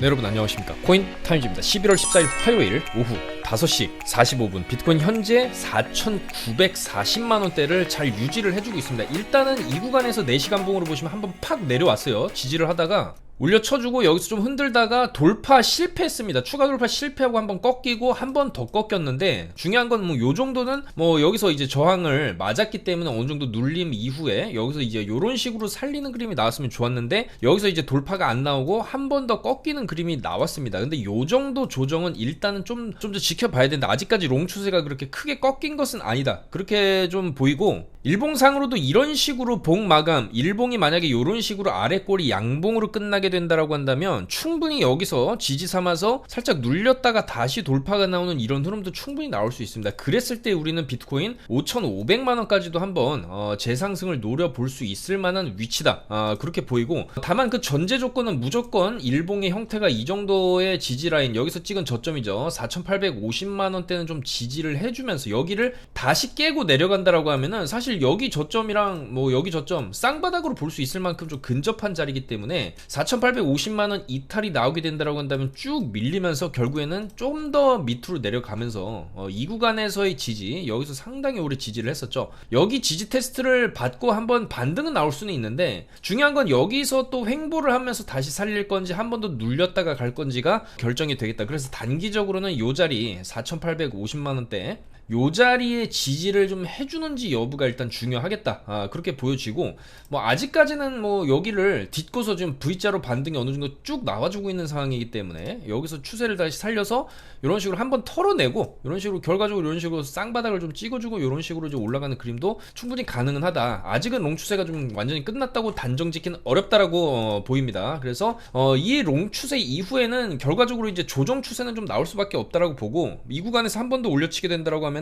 네, 여러분 안녕하십니까. 코인 타임즈입니다. 11월 14일 화요일 오후 5시 45분 비트코인 현재 4,940만원대를 잘 유지를 해주고 있습니다. 일단은 이 구간에서 4시간 봉으로 보시면 한번 팍 내려왔어요. 지지를 하다가 올려쳐주고 여기서 좀 흔들다가 돌파 실패했습니다. 추가 돌파 실패하고 한번 꺾이고 한 번 더 꺾였는데, 중요한 건 뭐 요 정도는 뭐 여기서 이제 저항을 맞았기 때문에 어느 정도 눌림 이후에 여기서 이제 요런 식으로 살리는 그림이 나왔으면 좋았는데, 여기서 이제 돌파가 안 나오고 한 번 더 꺾이는 그림이 나왔습니다. 근데 요 정도 조정은 일단은 좀 더 지켜봐야 된다. 아직까지 롱 추세가 그렇게 크게 꺾인 것은 아니다, 그렇게 좀 보이고, 일봉상으로도 이런 식으로 봉 마감, 일봉이 만약에 이런 식으로 아래 꼬리 양봉으로 끝나게 된다라고 한다면 충분히 여기서 지지 삼아서 살짝 눌렸다가 다시 돌파가 나오는 이런 흐름도 충분히 나올 수 있습니다. 그랬을 때 우리는 비트코인 5,500만원까지도 한번 재상승을 노려볼 수 있을 만한 위치다, 그렇게 보이고, 다만 그 전제 조건은 무조건 일봉의 형태가 이 정도의 지지 라인, 여기서 찍은 저점이죠. 4,850만원대는 좀 지지를 해주면서 여기를 다시 깨고 내려간다라고 하면은 사실 여기 저점이랑 뭐 여기 저점 쌍바닥으로 볼 수 있을 만큼 좀 근접한 자리이기 때문에 4,850만원 이탈이 나오게 된다라고 한다면 쭉 밀리면서 결국에는 좀 더 밑으로 내려가면서 이 구간에서의 지지, 여기서 상당히 오래 지지를 했었죠. 여기 지지 테스트를 받고 한번 반등은 나올 수는 있는데, 중요한 건 여기서 또 횡보를 하면서 다시 살릴 건지 한 번 더 눌렸다가 갈 건지가 결정이 되겠다. 그래서 단기적으로는 요 자리 4,850만원대 요 자리에 지지를 좀 해주는지 여부가 일단 중요하겠다, 그렇게 보여지고, 뭐 아직까지는 뭐 여기를 딛고서 지금 V자로 반등이 어느 정도 쭉 나와주고 있는 상황이기 때문에 여기서 추세를 다시 살려서 이런 식으로 한번 털어내고, 이런 식으로 결과적으로 이런 식으로 쌍바닥을 좀 찍어주고 이런 식으로 좀 올라가는 그림도 충분히 가능은 하다. 아직은 롱 추세가 좀 완전히 끝났다고 단정 짓기는 어렵다라고 보입니다. 그래서 이 롱 추세 이후에는 결과적으로 이제 조정 추세는 좀 나올 수밖에 없다라고 보고, 이 구간에서 한 번 더 올려치게 된다라고 하면은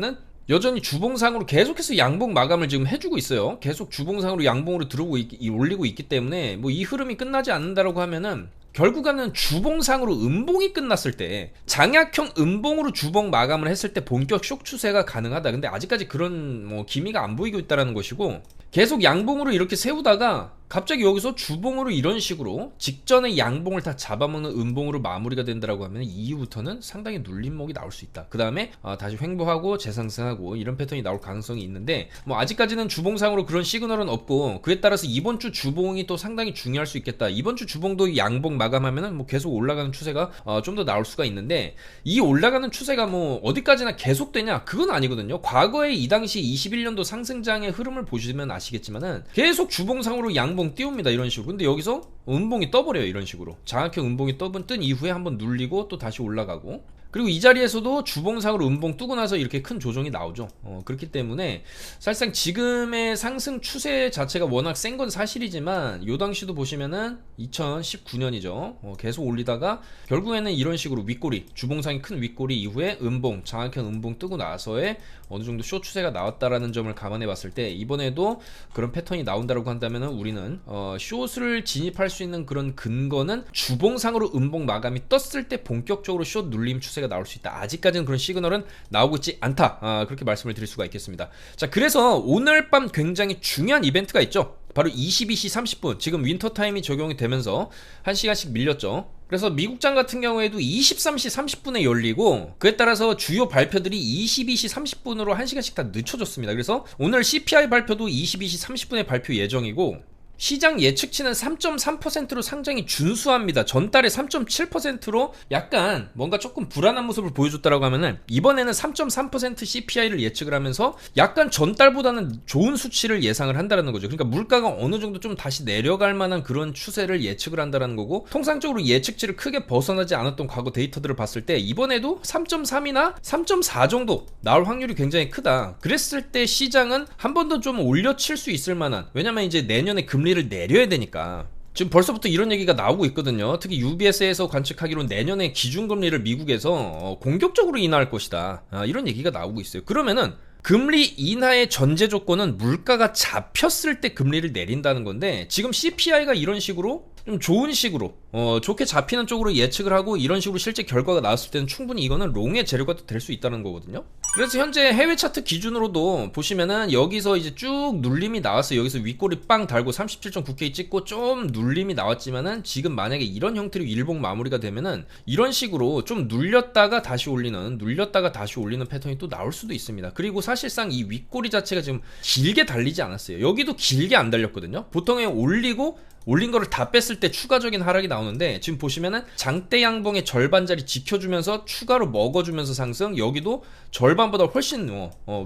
여전히 주봉상으로 계속해서 양봉 마감을 지금 해주고 있어요. 계속 주봉상으로 양봉으로 올리고 있기 때문에 뭐 이 흐름이 끝나지 않는다라고 하면은 결국에는 주봉상으로 음봉이 끝났을 때, 장약형 음봉으로 주봉 마감을 했을 때 본격 쇼 추세가 가능하다. 근데 아직까지 그런 뭐 기미가 안 보이고 있다라는 것이고, 계속 양봉으로 이렇게 세우다가 갑자기 여기서 주봉으로 이런 식으로 직전에 양봉을 다 잡아먹는 음봉으로 마무리가 된다라고 하면 이후부터는 상당히 눌림목이 나올 수 있다. 그 다음에 다시 횡보하고 재상승하고 이런 패턴이 나올 가능성이 있는데, 뭐 아직까지는 주봉상으로 그런 시그널은 없고, 그에 따라서 이번 주 주봉이 또 상당히 중요할 수 있겠다. 이번 주 주봉도 양봉 마감하면은 뭐 계속 올라가는 추세가 좀 더 나올 수가 있는데, 이 올라가는 추세가 뭐 어디까지나 계속되냐, 그건 아니거든요. 과거에 이 당시 21년도 상승장의 흐름을 보시면 아시겠지만은 계속 주봉상으로 양봉 띄웁니다, 이런 식으로. 근데 여기서 음봉이 떠버려요, 이런 식으로. 장악형 음봉이 뜬 이후에 한번 눌리고 또 다시 올라가고, 그리고 이 자리에서도 주봉상으로 음봉 뜨고 나서 이렇게 큰 조정이 나오죠. 그렇기 때문에 사실상 지금의 상승 추세 자체가 워낙 센 건 사실이지만, 요 당시도 보시면은 2019년이죠. 계속 올리다가 결국에는 이런 식으로 윗꼬리, 주봉상이 큰 윗꼬리 이후에 음봉, 장악형 음봉 뜨고 나서의 어느 정도 쇼 추세가 나왔다라는 점을 감안해 봤을 때, 이번에도 그런 패턴이 나온다라고 한다면은 우리는 숏을 진입할 수 있는 그런 근거는 주봉상으로 음봉 마감이 떴을 때 본격적으로 숏 눌림 추세가 나올 수 있다. 아직까지는 그런 시그널은 나오고 있지 않다, 그렇게 말씀을 드릴 수가 있겠습니다. 자, 그래서 오늘 밤 굉장히 중요한 이벤트가 있죠. 바로 22시 30분, 지금 윈터타임이 적용이 되면서 1시간씩 밀렸죠. 그래서 미국장 같은 경우에도 23시 30분에 열리고, 그에 따라서 주요 발표들이 22시 30분으로 1시간씩 다 늦춰졌습니다. 그래서 오늘 CPI 발표도 22시 30분에 발표 예정이고, 시장 예측치는 3.3%로 상당히 준수합니다. 전달에 3.7%로 약간 뭔가 조금 불안한 모습을 보여줬다라고 하면은, 이번에는 3.3% CPI를 예측을 하면서 약간 전달보다는 좋은 수치를 예상을 한다는 거죠. 그러니까 물가가 어느 정도 좀 다시 내려갈 만한 그런 추세를 예측을 한다는 거고, 통상적으로 예측치를 크게 벗어나지 않았던 과거 데이터들을 봤을 때 이번에도 3.3이나 3.4 정도 나올 확률이 굉장히 크다. 그랬을 때 시장은 한 번 더 좀 올려칠 수 있을 만한, 왜냐면 이제 내년에 금리를 내려야 되니까 지금 벌써부터 이런 얘기가 나오고 있거든요. 특히 UBS에서 관측하기로는 내년에 기준금리를 미국에서 공격적으로 인하할 것이다, 이런 얘기가 나오고 있어요. 그러면은 금리 인하의 전제 조건은 물가가 잡혔을 때 금리를 내린다는 건데, 지금 CPI가 이런 식으로 좀 좋은 식으로 좋게 잡히는 쪽으로 예측을 하고 이런 식으로 실제 결과가 나왔을 때는 충분히 이거는 롱의 재료가 될 수 있다는 거거든요. 그래서 현재 해외 차트 기준으로도 보시면은 여기서 이제 쭉 눌림이 나왔어요. 여기서 윗꼬리 빵 달고 37.9K 찍고 좀 눌림이 나왔지만은 지금 만약에 이런 형태로 일봉 마무리가 되면은 이런 식으로 좀 눌렸다가 다시 올리는 패턴이 또 나올 수도 있습니다. 그리고 사실상 이 윗꼬리 자체가 지금 길게 달리지 않았어요. 여기도 길게 안 달렸거든요. 보통에 올린 거를 다 뺐을 때 추가적인 하락이 나오는데 지금 보시면은 장대 양봉의 절반짜리 지켜주면서 추가로 먹어주면서 상승, 여기도 절반보다 훨씬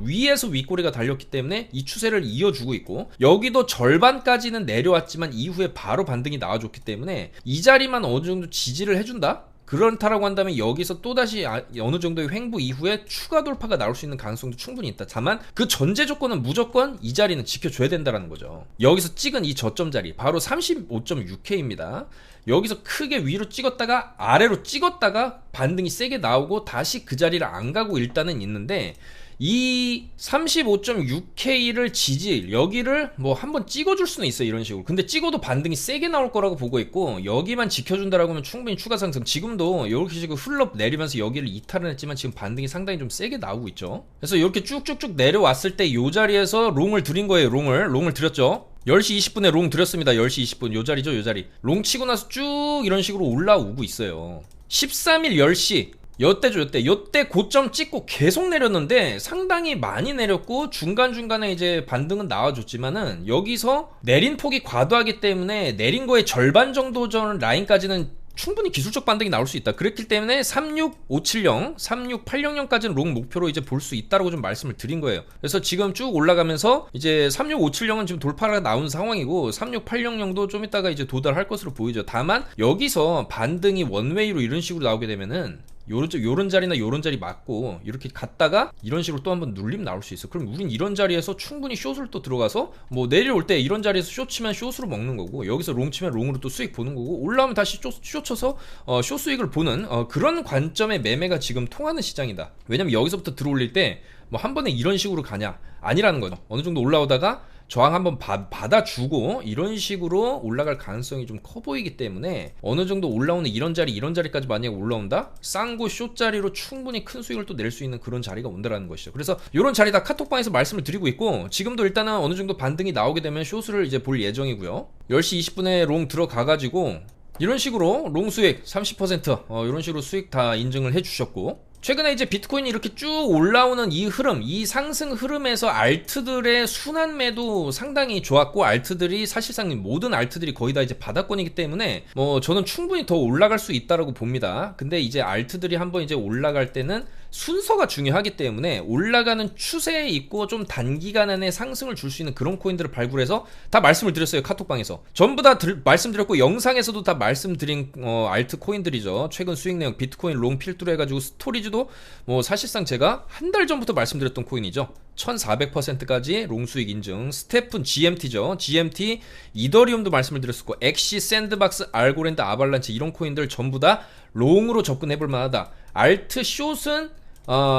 위에서 윗꼬리가 달렸기 때문에 이 추세를 이어주고 있고, 여기도 절반까지는 내려왔지만 이후에 바로 반등이 나와줬기 때문에 이 자리만 어느 정도 지지를 해준다? 그렇다라고 한다면 여기서 또다시 어느 정도의 횡보 이후에 추가 돌파가 나올 수 있는 가능성도 충분히 있다. 다만 그 전제 조건은 무조건 이 자리는 지켜줘야 된다는 거죠. 여기서 찍은 이 저점 자리 바로 35.6K입니다. 여기서 크게 위로 찍었다가 아래로 찍었다가 반등이 세게 나오고 다시 그 자리를 안 가고 일단은 있는데, 이 35.6K를 지지, 여기를 뭐 한번 찍어줄 수는 있어요. 이런 식으로. 근데 찍어도 반등이 세게 나올 거라고 보고 있고, 여기만 지켜준다라고 하면 충분히 추가 상승, 지금도 이렇게 식으로 흘러 내리면서 여기를 이탈은 했지만 지금 반등이 상당히 좀 세게 나오고 있죠. 그래서 이렇게 쭉쭉쭉 내려왔을 때 이 자리에서 롱을 들인 거예요. 롱을 들였죠. 10시 20분에 롱 들였습니다. 10시 20분 요 자리죠. 요 자리 롱 치고 나서 쭉 이런 식으로 올라오고 있어요. 13일 10시 요때 고점 찍고 계속 내렸는데 상당히 많이 내렸고, 중간중간에 이제 반등은 나와줬지만은 여기서 내린 폭이 과도하기 때문에 내린 거의 절반 정도 전 라인까지는 충분히 기술적 반등이 나올 수 있다. 그랬기 때문에 36570, 36800까지는 롱 목표로 이제 볼 수 있다라고 좀 말씀을 드린 거예요. 그래서 지금 쭉 올라가면서 이제 36570은 지금 돌파가 나온 상황이고 36800도 좀 이따가 이제 도달할 것으로 보이죠. 다만 여기서 반등이 원웨이로 이런 식으로 나오게 되면은 요런 자리나 요런 자리 맞고 이렇게 갔다가 이런 식으로 또 한번 눌림 나올 수 있어. 그럼 우린 이런 자리에서 충분히 숏을 또 들어가서 뭐 내려올 때 이런 자리에서 숏 치면 숏으로 먹는 거고, 여기서 롱 치면 롱으로 또 수익 보는 거고, 올라오면 다시 숏 쳐서 숏 수익을 보는 그런 관점의 매매가 지금 통하는 시장이다. 왜냐면 여기서부터 들어올릴 때 뭐 한 번에 이런 식으로 가냐? 아니라는 거죠. 어느 정도 올라오다가 저항 한번 받아주고 이런 식으로 올라갈 가능성이 좀 커 보이기 때문에 어느 정도 올라오는 이런 자리까지 만약에 올라온다? 쌍고 숏 자리로 충분히 큰 수익을 또 낼 수 있는 그런 자리가 온다라는 것이죠. 그래서 이런 자리 다 카톡방에서 말씀을 드리고 있고, 지금도 일단은 어느 정도 반등이 나오게 되면 숏을 이제 볼 예정이고요. 10시 20분에 롱 들어가가지고 이런 식으로 롱 수익 30% 이런 식으로 수익 다 인증을 해주셨고, 최근에 이제 비트코인이 이렇게 쭉 올라오는 이 흐름, 이 상승 흐름에서 알트들의 순환 매도 상당히 좋았고, 알트들이 사실상 모든 알트들이 거의 다 이제 바닥권이기 때문에 뭐 저는 충분히 더 올라갈 수 있다라고 봅니다. 근데 이제 알트들이 한번 이제 올라갈 때는 순서가 중요하기 때문에 올라가는 추세에 있고 좀 단기간 안에 상승을 줄 수 있는 그런 코인들을 발굴해서 다 말씀을 드렸어요. 카톡방에서 전부 다 말씀드렸고, 영상에서도 다 말씀드린 알트 코인들이죠. 최근 수익 내용 비트코인 롱 필두로 해가지고, 스토리지도 뭐 사실상 제가 한 달 전부터 말씀드렸던 코인이죠. 1400%까지 롱 수익 인증. 스테픈 GMT죠. GMT, 이더리움도 말씀을 드렸었고, 엑시, 샌드박스, 알고랜드, 아발란체 이런 코인들 전부 다 롱으로 접근해볼 만하다. 알트 숏은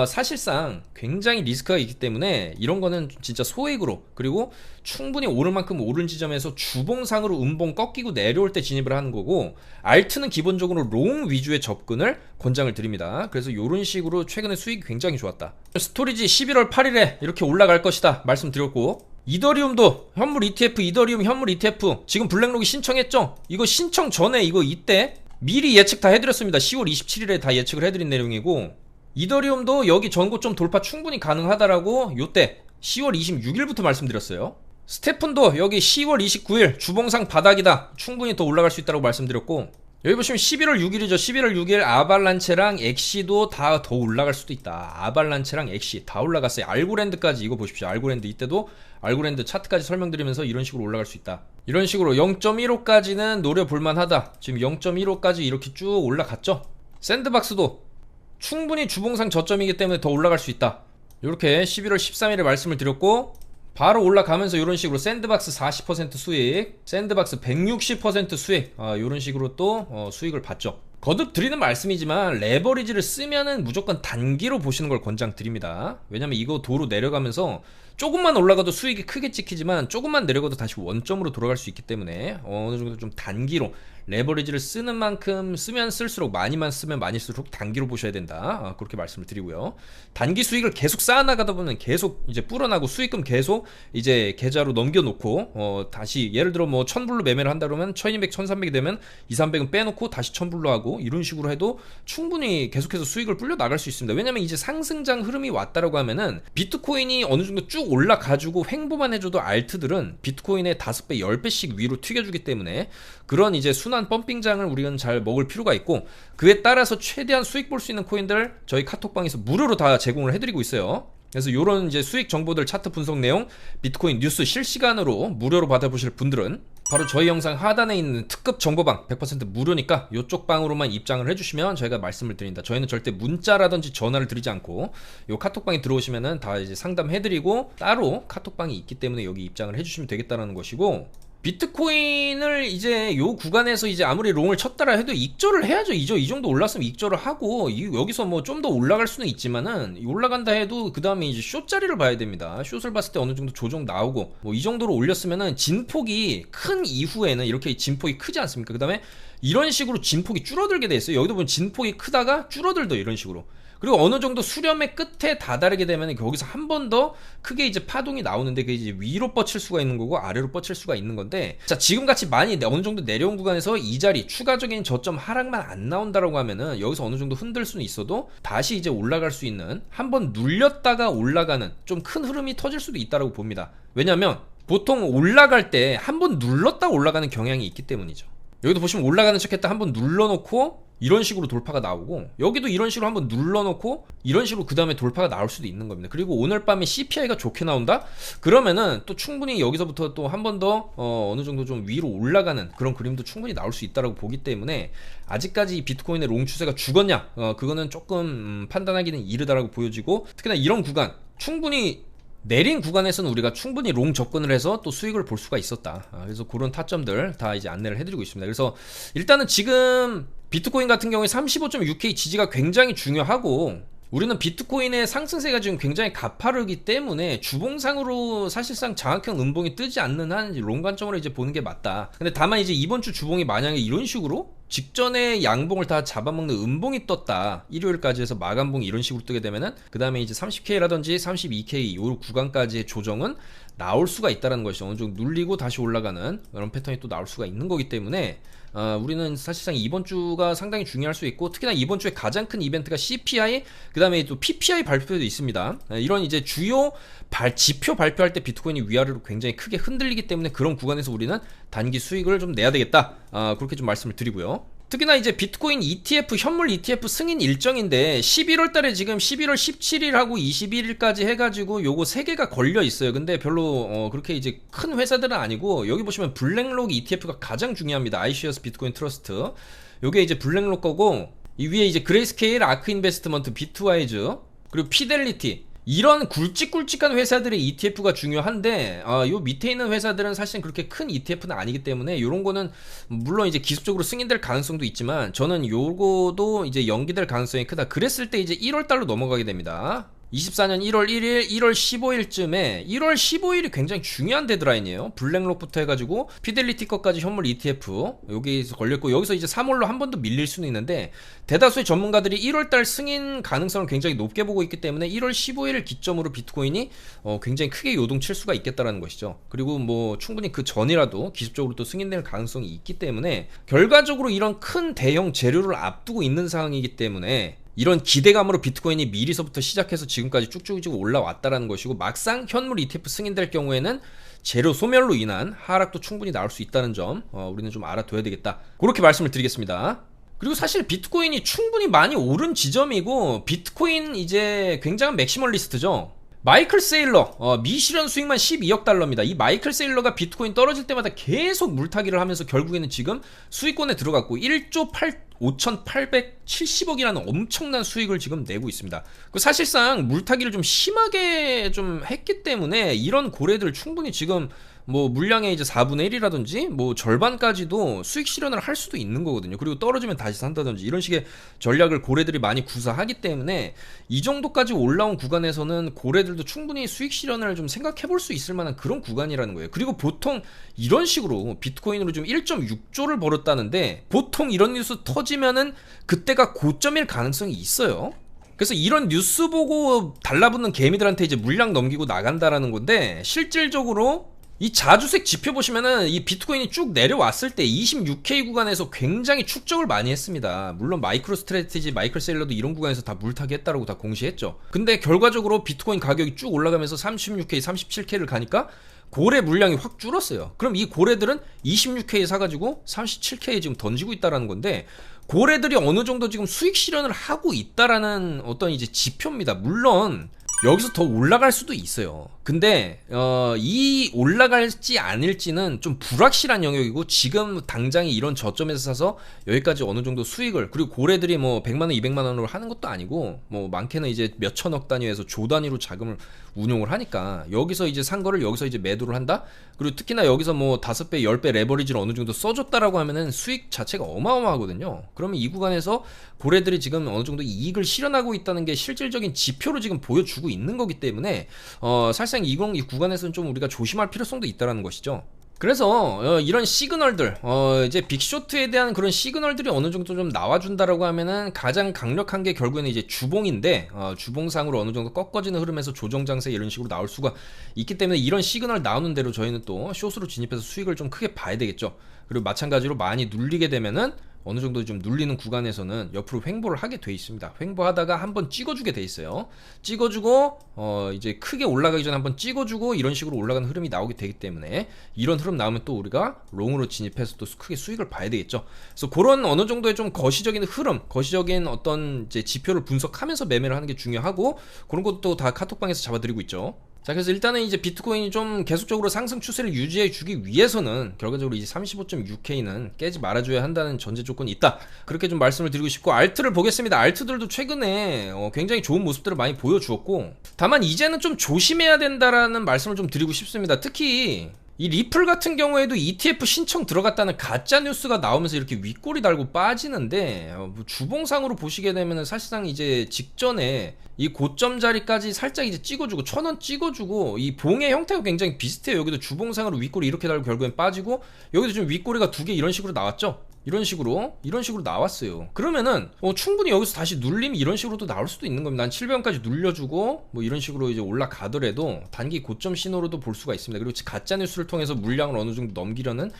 사실상 굉장히 리스크가 있기 때문에 이런 거는 진짜 소액으로, 그리고 충분히 오를 만큼 오른 지점에서 주봉상으로 음봉 꺾이고 내려올 때 진입을 하는 거고, 알트는 기본적으로 롱 위주의 접근을 권장을 드립니다. 그래서 이런 식으로 최근에 수익이 굉장히 좋았다. 스토리지 11월 8일에 이렇게 올라갈 것이다 말씀드렸고, 이더리움도 현물 ETF, 이더리움 현물 ETF 지금 블랙록이 신청했죠. 이거 신청 전에 이때 미리 예측 다 해드렸습니다. 10월 27일에 다 예측을 해드린 내용이고, 이더리움도 여기 전고점 돌파 충분히 가능하다라고 요때 10월 26일부터 말씀드렸어요. 스테픈도 여기 10월 29일 주봉상 바닥이다, 충분히 더 올라갈 수 있다고 말씀드렸고, 여기 보시면 11월 6일이죠. 11월 6일 아발란체랑 엑시도 다 더 올라갈 수도 있다. 아발란체랑 엑시 다 올라갔어요. 알고랜드까지 이거 보십시오. 알고랜드 이때도 알고랜드 차트까지 설명드리면서 이런 식으로 올라갈 수 있다. 이런 식으로 0.15까지는 노려볼만 하다. 지금 0.15까지 이렇게 쭉 올라갔죠. 샌드박스도 충분히 주봉상 저점이기 때문에 더 올라갈 수 있다. 이렇게 11월 13일에 말씀을 드렸고, 바로 올라가면서 이런 식으로 샌드박스 40% 수익, 샌드박스 160% 수익, 이런 식으로 또 수익을 봤죠. 거듭 드리는 말씀이지만 레버리지를 쓰면은 무조건 단기로 보시는 걸 권장드립니다. 왜냐면 이거 도로 내려가면서 조금만 올라가도 수익이 크게 찍히지만 조금만 내려가도 다시 원점으로 돌아갈 수 있기 때문에 어느 정도 좀 단기로 레버리지를 쓰는 만큼 쓰면 쓸수록, 많이만 쓰면 많이 쓸수록 단기로 보셔야 된다. 그렇게 말씀을 드리고요. 단기 수익을 계속 쌓아나가다 보면 계속 이제 불어나고 수익금 계속 이제 계좌로 넘겨놓고 다시 예를 들어 뭐 1000불로 매매를 한다 그러면 1200, 1300이 되면 200, 300은 빼놓고 다시 1000불로 하고 이런 식으로 해도 충분히 계속해서 수익을 불려 나갈 수 있습니다. 왜냐면 이제 상승장 흐름이 왔다라고 하면은 비트코인이 어느 정도 쭉 올라가지고 횡보만 해줘도 알트들은 비트코인의 5배, 10배씩 위로 튀겨주기 때문에 그런 이제 순환 펌핑장을 우리는 잘 먹을 필요가 있고, 그에 따라서 최대한 수익 볼 수 있는 코인들 저희 카톡방에서 무료로 다 제공을 해드리고 있어요. 그래서 요런 이제 수익 정보들, 차트 분석 내용, 비트코인 뉴스 실시간으로 무료로 받아보실 분들은 바로 저희 영상 하단에 있는 특급 정보방 100% 무료니까 요쪽 방으로만 입장을 해주시면 저희가 말씀을 드린다. 저희는 절대 문자라든지 전화를 드리지 않고 요 카톡방에 들어오시면은 다 이제 상담해드리고 따로 카톡방이 있기 때문에 여기 입장을 해주시면 되겠다라는 것이고, 비트코인을 이제 요 구간에서 이제 아무리 롱을 쳤다라 해도 익절을 해야죠. 이 정도 올랐으면 익절을 하고, 여기서 뭐 좀 더 올라갈 수는 있지만은 올라간다 해도 그 다음에 이제 숏 자리를 봐야 됩니다. 숏을 봤을 때 어느 정도 조정 나오고 뭐 이 정도로 올렸으면은 진폭이 큰 이후에는 이렇게 진폭이 크지 않습니까? 그 다음에 이런 식으로 진폭이 줄어들게 돼 있어요. 여기도 보면 진폭이 크다가 줄어들더 이런 식으로. 그리고 어느 정도 수렴의 끝에 다다르게 되면 거기서 한 번 더 크게 이제 파동이 나오는데 그게 이제 위로 뻗칠 수가 있는 거고 아래로 뻗칠 수가 있는 건데, 자 지금같이 많이 어느 정도 내려온 구간에서 이 자리 추가적인 저점 하락만 안 나온다라고 하면은 여기서 어느 정도 흔들 수는 있어도 다시 이제 올라갈 수 있는, 한번 눌렸다가 올라가는 좀 큰 흐름이 터질 수도 있다라고 봅니다. 왜냐면 보통 올라갈 때 한번 눌렀다 올라가는 경향이 있기 때문이죠. 여기도 보시면 올라가는 척 했다 한번 눌러놓고 이런 식으로 돌파가 나오고, 여기도 이런 식으로 한번 눌러놓고 이런 식으로 그 다음에 돌파가 나올 수도 있는 겁니다. 그리고 오늘 밤에 CPI가 좋게 나온다? 그러면은 또 충분히 여기서부터 또 한 번 더 어느 정도 좀 위로 올라가는 그런 그림도 충분히 나올 수 있다라고 보기 때문에, 아직까지 비트코인의 롱 추세가 죽었냐? 그거는 조금 판단하기는 이르다라고 보여지고, 특히나 이런 구간 충분히 내린 구간에서는 우리가 충분히 롱 접근을 해서 또 수익을 볼 수가 있었다. 그래서 그런 타점들 다 이제 안내를 해드리고 있습니다. 그래서 일단은 지금 비트코인 같은 경우에 35.6K 지지가 굉장히 중요하고, 우리는 비트코인의 상승세가 지금 굉장히 가파르기 때문에 주봉상으로 사실상 장악형 음봉이 뜨지 않는 한 롱 관점으로 이제 보는 게 맞다. 근데 다만 이제 이번 주 주봉이 만약에 이런 식으로 직전에 양봉을 다 잡아먹는 음봉이 떴다, 일요일까지 해서 마감봉이 이런 식으로 뜨게 되면은 그 다음에 이제 30K라든지 32K 요 구간까지의 조정은 나올 수가 있다는 것이죠. 어느 정도 눌리고 다시 올라가는 그런 패턴이 또 나올 수가 있는 거기 때문에 우리는 사실상 이번 주가 상당히 중요할 수 있고, 특히나 이번 주에 가장 큰 이벤트가 CPI, 그 다음에 또 PPI 발표도 있습니다. 이런 이제 주요 지표 발표할 때 비트코인이 위아래로 굉장히 크게 흔들리기 때문에 그런 구간에서 우리는 단기 수익을 좀 내야 되겠다. 그렇게 좀 말씀을 드리고요. 특히나 이제 비트코인 ETF, 현물 ETF 승인 일정인데 11월 달에 지금 11월 17일하고 21일까지 해가지고 요거 3개가 걸려 있어요. 근데 별로 그렇게 이제 큰 회사들은 아니고, 여기 보시면 블랙록 ETF가 가장 중요합니다. iShares 비트코인 트러스트. 요게 이제 블랙록 거고, 이 위에 이제 그레이스케일, 아크 인베스트먼트, 비트와이즈, 그리고 피델리티, 이런 굵직굵직한 회사들의 ETF가 중요한데, 요 밑에 있는 회사들은 사실 그렇게 큰 ETF는 아니기 때문에 요런 거는 물론 이제 기술적으로 승인될 가능성도 있지만 저는 요거도 이제 연기될 가능성이 크다. 그랬을 때 이제 1월 달로 넘어가게 됩니다. 24년 1월 1일, 1월 15일쯤에 1월 15일이 굉장히 중요한 데드라인이에요. 블랙록부터 해가지고 피델리티 것까지 현물 ETF 여기서 걸렸고, 여기서 이제 3월로 한 번 더 밀릴 수는 있는데 대다수의 전문가들이 1월달 승인 가능성을 굉장히 높게 보고 있기 때문에 1월 15일을 기점으로 비트코인이 굉장히 크게 요동칠 수가 있겠다라는 것이죠. 그리고 뭐 충분히 그 전이라도 기술적으로 또 승인될 가능성이 있기 때문에 결과적으로 이런 큰 대형 재료를 앞두고 있는 상황이기 때문에 이런 기대감으로 비트코인이 미리서부터 시작해서 지금까지 쭉쭉 올라왔다라는 것이고, 막상 현물 ETF 승인될 경우에는 재료 소멸로 인한 하락도 충분히 나올 수 있다는 점 우리는 좀 알아둬야 되겠다. 그렇게 말씀을 드리겠습니다. 그리고 사실 비트코인이 충분히 많이 오른 지점이고, 비트코인 이제 굉장한 맥시멀리스트죠. 마이클 세일러 미실현 수익만 12억 달러입니다. 이 마이클 세일러가 비트코인 떨어질 때마다 계속 물타기를 하면서 결국에는 지금 수익권에 들어갔고 1조 5,870억이라는 엄청난 수익을 지금 내고 있습니다. 사실상 물타기를 좀 심하게 좀 했기 때문에 이런 고래들 충분히 지금 뭐 물량의 이제 4분의 1이라든지 뭐 절반까지도 수익 실현을 할 수도 있는 거거든요. 그리고 떨어지면 다시 산다든지 이런 식의 전략을 고래들이 많이 구사하기 때문에 이 정도까지 올라온 구간에서는 고래들도 충분히 수익 실현을 좀 생각해 볼 수 있을 만한 그런 구간이라는 거예요. 그리고 보통 이런 식으로 비트코인으로 좀 1.6조를 벌었다는데 보통 이런 뉴스 터지면은 그때가 고점일 가능성이 있어요. 그래서 이런 뉴스 보고 달라붙는 개미들한테 이제 물량 넘기고 나간다라는 건데, 실질적으로 이 자주색 지표 보시면은 이 비트코인이 쭉 내려왔을 때 26K 구간에서 굉장히 축적을 많이 했습니다. 물론 마이크로 스트래티지, 마이크로 셀러도 이런 구간에서 다 물타기 했다라고 다 공시했죠. 근데 결과적으로 비트코인 가격이 쭉 올라가면서 36K, 37K를 가니까 고래 물량이 확 줄었어요. 그럼 이 고래들은 26K 사가지고 37K에 지금 던지고 있다라는 건데, 고래들이 어느 정도 지금 수익 실현을 하고 있다라는 어떤 이제 지표입니다. 물론 여기서 더 올라갈 수도 있어요. 근데 이 올라갈지 아닐지는 좀 불확실한 영역이고, 지금 당장에 이런 저점에서 사서 여기까지 어느 정도 수익을, 그리고 고래들이 뭐 100만원 200만원으로 하는 것도 아니고 뭐 많게는 이제 몇천억 단위에서 조 단위로 자금을 운용을 하니까 여기서 이제 산 거를 여기서 이제 매도를 한다. 그리고 특히나 여기서 뭐 5배 10배 레버리지를 어느 정도 써줬다라고 하면은 수익 자체가 어마어마하거든요. 그러면 이 구간에서 고래들이 지금 어느 정도 이익을 실현하고 있다는 게 실질적인 지표로 지금 보여주고 있는 거기 때문에 사실상 이 구간에서는 좀 우리가 조심할 필요성도 있다는 것이죠. 그래서 이런 시그널들, 이제 빅쇼트에 대한 그런 시그널들이 어느 정도 좀 나와준다라고 하면은 가장 강력한 게 결국에는 이제 주봉인데, 주봉상으로 어느 정도 꺾어지는 흐름에서 조정 장세 이런 식으로 나올 수가 있기 때문에 이런 시그널 나오는 대로 저희는 또 숏으로 진입해서 수익을 좀 크게 봐야 되겠죠. 그리고 마찬가지로 많이 눌리게 되면은 어느 정도 좀 눌리는 구간에서는 옆으로 횡보를 하게 돼 있습니다. 횡보하다가 한번 찍어주게 돼 있어요. 찍어주고 이제 크게 올라가기 전에 한번 찍어주고 이런 식으로 올라가는 흐름이 나오게 되기 때문에, 이런 흐름 나오면 또 우리가 롱으로 진입해서 또 크게 수익을 봐야 되겠죠. 그래서 그런 어느 정도의 좀 거시적인 흐름, 거시적인 어떤 이제 지표를 분석하면서 매매를 하는 게 중요하고, 그런 것도 다 카톡방에서 잡아드리고 있죠. 자, 그래서 일단은 이제 비트코인이 좀 계속적으로 상승 추세를 유지해 주기 위해서는 결과적으로 이제 35.6K는 깨지 말아줘야 한다는 전제 조건이 있다. 그렇게 좀 말씀을 드리고 싶고, 알트를 보겠습니다. 알트들도 최근에 굉장히 좋은 모습들을 많이 보여주었고, 다만 이제는 좀 조심해야 된다라는 말씀을 좀 드리고 싶습니다. 특히 이 리플 같은 경우에도 ETF 신청 들어갔다는 가짜 뉴스가 나오면서 이렇게 윗꼬리 달고 빠지는데, 주봉상으로 보시게 되면은 사실상 이제 직전에 이 고점 자리까지 살짝 이제 찍어주고 1000원 찍어주고, 이 봉의 형태가 굉장히 비슷해요. 여기도 주봉상으로 윗꼬리 이렇게 달고 결국엔 빠지고, 여기도 좀 윗꼬리가 2개 이런 식으로 나왔죠. 이런 식으로 나왔어요. 그러면은 충분히 여기서 다시 눌림이 이런 식으로도 나올 수도 있는 겁니다. 난 700원까지 눌려주고 뭐 이런 식으로 이제 올라가더라도 단기 고점 신호로도 볼 수가 있습니다. 그리고 가짜 뉴스를 통해서 물량을 어느 정도 넘기려는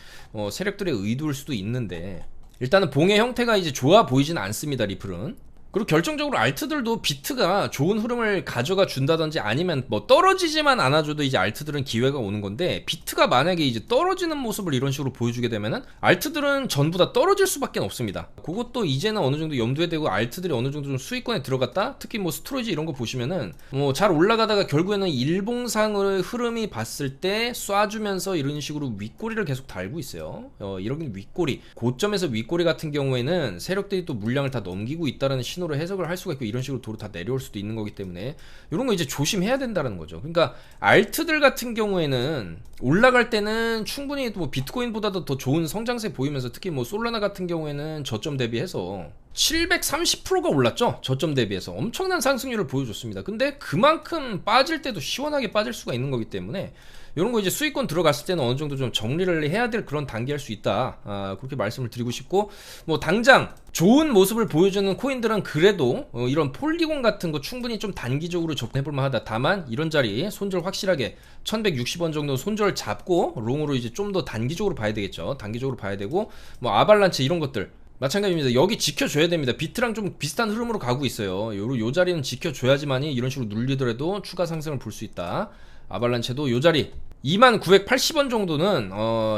세력들의 의도일 수도 있는데, 일단은 봉의 형태가 이제 좋아 보이진 않습니다, 리플은. 그리고 결정적으로 알트들도 비트가 좋은 흐름을 가져가 준다든지 아니면 뭐 떨어지지만 않아줘도 이제 알트들은 기회가 오는 건데, 비트가 만약에 이제 떨어지는 모습을 이런 식으로 보여주게 되면은 알트들은 전부 다 떨어질 수밖에 없습니다. 그것도 이제는 어느 정도 염두에 대고 알트들이 어느 정도 좀 수익권에 들어갔다, 특히 뭐 스토리지 이런 거 보시면은 뭐 잘 올라가다가 결국에는 일봉상의 흐름이 봤을 때 쏴주면서 이런 식으로 윗꼬리를 계속 달고 있어요. 이런 윗꼬리, 고점에서 윗꼬리 같은 경우에는 세력들이 또 물량을 다 넘기고 있다는 신호로 해석을 할 수가 있고, 이런 식으로 도로 다 내려올 수도 있는 거기 때문에 이런 거 이제 조심해야 된다는 거죠. 그러니까 알트들 같은 경우에는 올라갈 때는 충분히 뭐 비트코인보다도 더 좋은 성장세 보이면서, 특히 뭐 솔라나 같은 경우에는 저점 대비해서 730%가 올랐죠. 저점 대비해서 엄청난 상승률을 보여줬습니다. 근데 그만큼 빠질 때도 시원하게 빠질 수가 있는 거기 때문에 이런 거 이제 수익권 들어갔을 때는 어느 정도 좀 정리를 해야 될 그런 단계일 수 있다. 그렇게 말씀을 드리고 싶고, 뭐 당장 좋은 모습을 보여주는 코인들은 그래도 이런 폴리곤 같은 거 충분히 좀 단기적으로 접근해볼 만하다. 다만 이런 자리 손절 확실하게 1160원 정도 손절 잡고 롱으로 이제 좀 더 단기적으로 봐야 되겠죠. 단기적으로 봐야 되고, 뭐 아발란체 이런 것들 마찬가지입니다. 여기 지켜줘야 됩니다. 비트랑 좀 비슷한 흐름으로 가고 있어요. 요 자리는 지켜줘야지만이 이런 식으로 눌리더라도 추가 상승을 볼 수 있다. 아발란체도 요 자리 2980원 정도는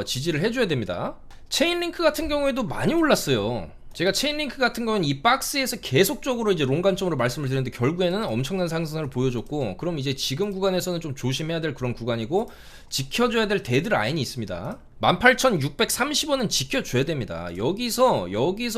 지지를 해줘야 됩니다. 체인링크 같은 경우에도 많이 올랐어요. 제가 체인링크 같은 경우는 이 박스에서 계속적으로 이제 롱 관점으로 말씀을 드렸는데 결국에는 엄청난 상승을 보여줬고, 그럼 이제 지금 구간에서는 좀 조심해야 될 그런 구간이고, 지켜줘야 될 데드라인이 있습니다. 18,630원은 지켜줘야 됩니다. 여기서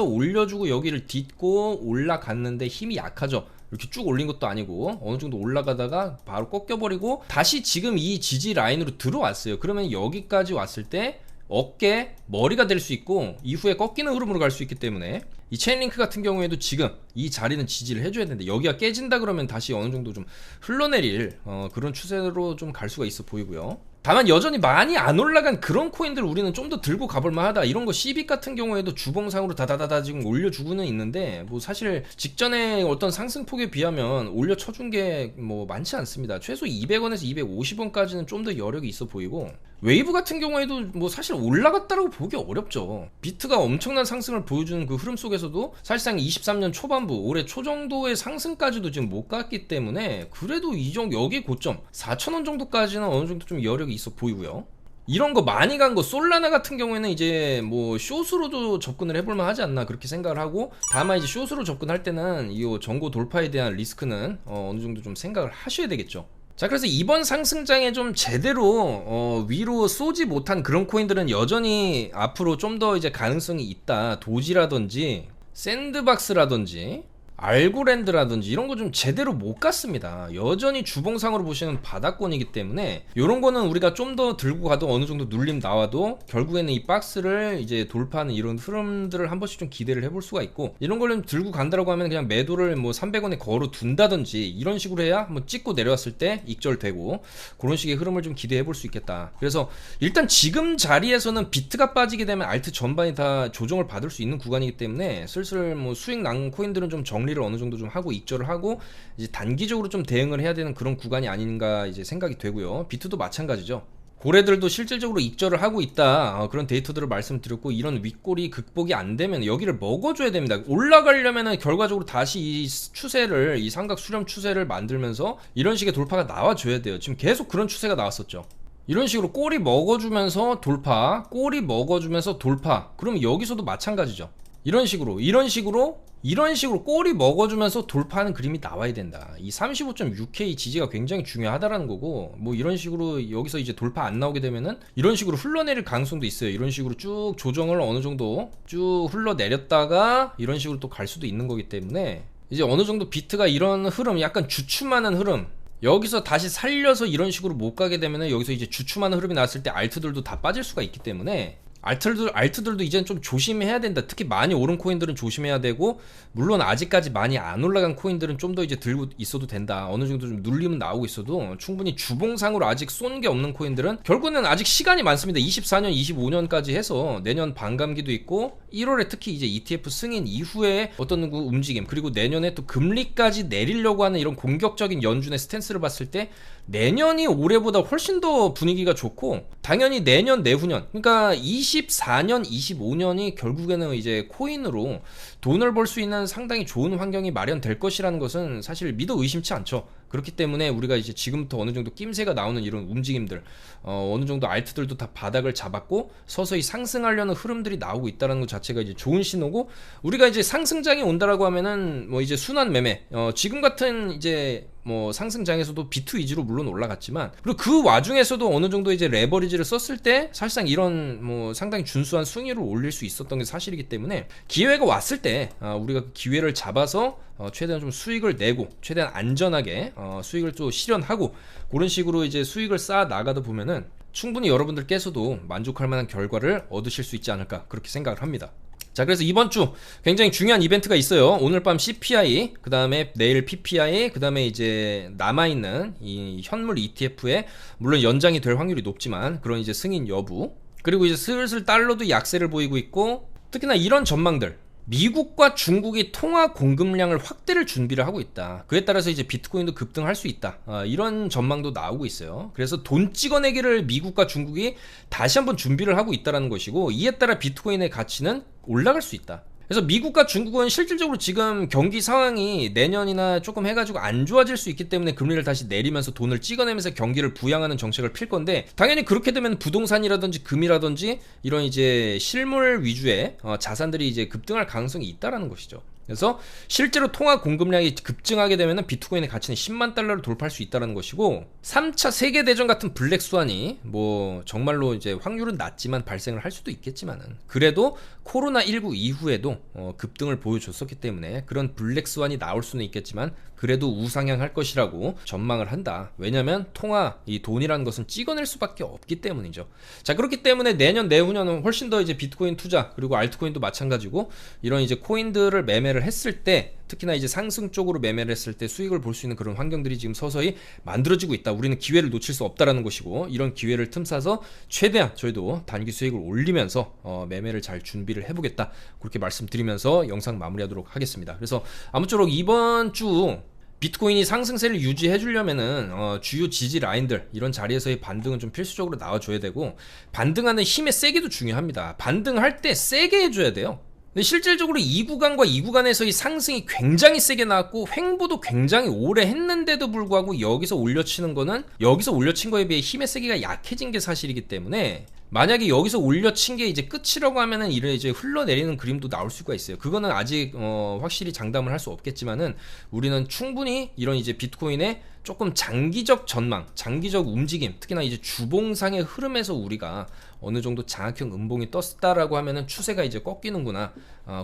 올려주고 여기를 딛고 올라갔는데 힘이 약하죠. 이렇게 쭉 올린 것도 아니고 어느 정도 올라가다가 바로 꺾여버리고 다시 지금 이 지지 라인으로 들어왔어요. 그러면 여기까지 왔을 때 어깨, 머리가 될 수 있고 이후에 꺾이는 흐름으로 갈 수 있기 때문에 이 체인링크 같은 경우에도 지금 이 자리는 지지를 해줘야 되는데 여기가 깨진다 그러면 다시 어느 정도 좀 흘러내릴 그런 추세로 좀 갈 수가 있어 보이고요. 다만 여전히 많이 안 올라간 그런 코인들 우리는 좀 더 들고 가볼 만하다. 이런 거 CB 같은 경우에도 주봉상으로 다다다다 지금 올려주고는 있는데 뭐 사실 직전에 어떤 상승폭에 비하면 올려쳐준 게 뭐 많지 않습니다. 최소 200원에서 250원까지는 좀 더 여력이 있어 보이고 웨이브 같은 경우에도 뭐 사실 올라갔다라고 보기 어렵죠. 비트가 엄청난 상승을 보여주는 그 흐름 속에서도 사실상 23년 초반부 올해 초 정도의 상승까지도 지금 못 갔기 때문에 그래도 이 정도 여기 고점 4,000원 정도까지는 어느 정도 좀 여력이 있어 보이고요. 이런 거 많이 간 거 솔라나 같은 경우에는 이제 뭐 숏으로도 접근을 해볼만 하지 않나 그렇게 생각을 하고, 다만 이제 숏으로 접근할 때는 이 전고 돌파에 대한 리스크는 어느 정도 좀 생각을 하셔야 되겠죠. 자, 그래서 이번 상승장에 좀 제대로 위로 쏘지 못한 그런 코인들은 여전히 앞으로 좀 더 이제 가능성이 있다. 도지라든지 샌드박스라든지 알고랜드라든지 이런 거 좀 제대로 못 갔습니다. 여전히 주봉상으로 보시는 바닥권이기 때문에 이런 거는 우리가 좀 더 들고 가도 어느 정도 눌림 나와도 결국에는 이 박스를 이제 돌파하는 이런 흐름들을 한 번씩 좀 기대를 해볼 수가 있고, 이런 걸 좀 들고 간다라고 하면 그냥 매도를 뭐 300원에 걸어 둔다든지 이런 식으로 해야 한번 찍고 내려왔을 때 익절되고 그런 식의 흐름을 좀 기대해 볼 수 있겠다. 그래서 일단 지금 자리에서는 비트가 빠지게 되면 알트 전반이 다 조정을 받을 수 있는 구간이기 때문에 슬슬 뭐 수익 난 코인들은 좀 정리를 어느 정도 좀 하고 익절을 하고 이제 단기적으로 좀 대응을 해야 되는 그런 구간이 아닌가 이제 생각이 되고요. 비트도 마찬가지죠. 고래들도 실질적으로 익절을 하고 있다, 그런 데이터들을 말씀드렸고, 이런 윗골이 극복이 안 되면 여기를 먹어줘야 됩니다. 올라가려면은 결과적으로 다시 이 추세를, 이 삼각 수렴 추세를 만들면서 이런 식의 돌파가 나와줘야 돼요. 지금 계속 그런 추세가 나왔었죠. 이런 식으로 꼬리 먹어주면서 돌파, 꼬리 먹어주면서 돌파, 그러면 여기서도 마찬가지죠. 이런 식으로 꼬리 먹어주면서 돌파하는 그림이 나와야 된다. 이 35.6K 지지가 굉장히 중요하다라는 거고, 뭐 이런 식으로 여기서 이제 돌파 안 나오게 되면은 이런 식으로 흘러내릴 가능성도 있어요. 이런 식으로 쭉 조정을 어느 정도 쭉 흘러내렸다가 이런 식으로 또 갈 수도 있는 거기 때문에 이제 어느 정도 비트가 이런 흐름, 약간 주춤하는 흐름, 여기서 다시 살려서 이런 식으로 못 가게 되면은 여기서 이제 주춤하는 흐름이 나왔을 때 알트들도 다 빠질 수가 있기 때문에 알트들도 이제는 좀 조심해야 된다. 특히 많이 오른 코인들은 조심해야 되고, 물론 아직까지 많이 안 올라간 코인들은 좀 더 이제 들고 있어도 된다. 어느 정도 좀 눌림은 나오고 있어도 충분히 주봉상으로 아직 쏜 게 없는 코인들은 결국은 아직 시간이 많습니다. 24년, 25년까지 해서 내년 반감기도 있고 1월에 특히 이제 ETF 승인 이후에 어떤 움직임, 그리고 내년에 또 금리까지 내리려고 하는 이런 공격적인 연준의 스탠스를 봤을 때 내년이 올해보다 훨씬 더 분위기가 좋고, 당연히 내년, 내후년, 그러니까 24년, 25년이 결국에는 이제 코인으로 돈을 벌 수 있는 상당히 좋은 환경이 마련될 것이라는 것은 사실 믿어 의심치 않죠. 그렇기 때문에 우리가 이제 지금부터 어느 정도 낌새가 나오는 이런 움직임들, 어느 정도 알트들도 다 바닥을 잡았고 서서히 상승하려는 흐름들이 나오고 있다는 것 자체가 이제 좋은 신호고, 우리가 이제 상승장이 온다라고 하면은 뭐 이제 순환 매매, 지금 같은 이제 뭐 상승장에서도 비트 위주로 물론 올라갔지만, 그리고 그 와중에서도 어느 정도 이제 레버리지를 썼을 때 사실상 이런 뭐 상당히 준수한 수익률을 올릴 수 있었던 게 사실이기 때문에, 기회가 왔을 때 우리가 그 기회를 잡아서 최대한 좀 수익을 내고 최대한 안전하게 수익을 또 실현하고 그런 식으로 이제 수익을 쌓아 나가다 보면은 충분히 여러분들께서도 만족할 만한 결과를 얻으실 수 있지 않을까 그렇게 생각을 합니다. 자, 그래서 이번 주 굉장히 중요한 이벤트가 있어요. 오늘 밤 CPI, 그 다음에 내일 PPI, 그 다음에 이제 남아있는 이 현물 ETF에 물론 연장이 될 확률이 높지만 그런 이제 승인 여부, 그리고 이제 슬슬 달러도 약세를 보이고 있고, 특히나 이런 전망들, 미국과 중국이 통화 공급량을 확대를 준비를 하고 있다. 그에 따라서 이제 비트코인도 급등할 수 있다. 이런 전망도 나오고 있어요. 그래서 돈 찍어내기를 미국과 중국이 다시 한번 준비를 하고 있다는 것이고, 이에 따라 비트코인의 가치는 올라갈 수 있다. 그래서 미국과 중국은 실질적으로 지금 경기 상황이 내년이나 조금 해가지고 안 좋아질 수 있기 때문에 금리를 다시 내리면서 돈을 찍어내면서 경기를 부양하는 정책을 필 건데, 당연히 그렇게 되면 부동산이라든지 금이라든지 이런 이제 실물 위주의 자산들이 이제 급등할 가능성이 있다라는 것이죠. 그래서 실제로 통화 공급량이 급증하게 되면 비트코인의 가치는 10만 달러를 돌파할 수 있다는 것이고, 3차 세계대전 같은 블랙스완이 뭐 정말로 이제 확률은 낮지만 발생을 할 수도 있겠지만은, 그래도 코로나19 이후에도 급등을 보여줬었기 때문에 그런 블랙스완이 나올 수는 있겠지만 그래도 우상향할 것이라고 전망을 한다. 왜냐면 통화, 이 돈이라는 것은 찍어낼 수밖에 없기 때문이죠. 자, 그렇기 때문에 내년 내후년은 훨씬 더 이제 비트코인 투자 그리고 알트코인도 마찬가지고 이런 이제 코인들을 매매를 했을 때 특히나 이제 상승 쪽으로 매매를 했을 때 수익을 볼 수 있는 그런 환경들이 지금 서서히 만들어지고 있다. 우리는 기회를 놓칠 수 없다라는 것이고 이런 기회를 틈사서 최대한 저희도 단기 수익을 올리면서 매매를 잘 준비를 해보겠다. 그렇게 말씀드리면서 영상 마무리하도록 하겠습니다. 그래서 아무쪼록 이번 주 비트코인이 상승세를 유지해 주려면은 주요 지지 라인들 이런 자리에서의 반등은 좀 필수적으로 나와줘야 되고 반등하는 힘의 세기도 중요합니다. 반등할 때 세게 해줘야 돼요. 근데 실질적으로 이 구간과 이 구간에서의 상승이 굉장히 세게 나왔고 횡보도 굉장히 오래 했는데도 불구하고 여기서 올려치는 거는 여기서 올려친 거에 비해 힘의 세기가 약해진 게 사실이기 때문에 만약에 여기서 올려친 게 이제 끝이라고 하면은 이래 이제 흘러내리는 그림도 나올 수가 있어요. 그거는 아직 확실히 장담을 할 수 없겠지만은 우리는 충분히 이런 이제 비트코인의 조금 장기적 전망, 장기적 움직임, 특히나 이제 주봉상의 흐름에서 우리가 어느 정도 장악형 음봉이 떴다라고 하면은 추세가 이제 꺾이는구나.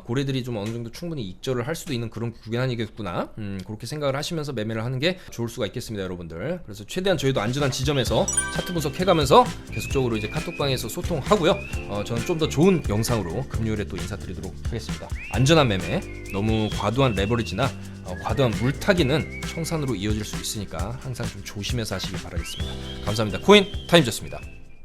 고래들이 좀 어느 정도 충분히 익절을 할 수도 있는 그런 구간이겠구나. 그렇게 생각을 하시면서 매매를 하는 게 좋을 수가 있겠습니다, 여러분들. 그래서 최대한 저희도 안전한 지점에서 차트 분석해가면서 계속적으로 이제 카톡방에서 소통하고요. 저는 좀 더 좋은 영상으로 금요일에 또 인사드리도록 하겠습니다. 안전한 매매, 너무 과도한 레버리지나 과도한 물타기는 청산으로 이어질 수 있으니까 항상 좀 조심해서 하시길 바라겠습니다. 감사합니다. 코인 타임즈였습니다.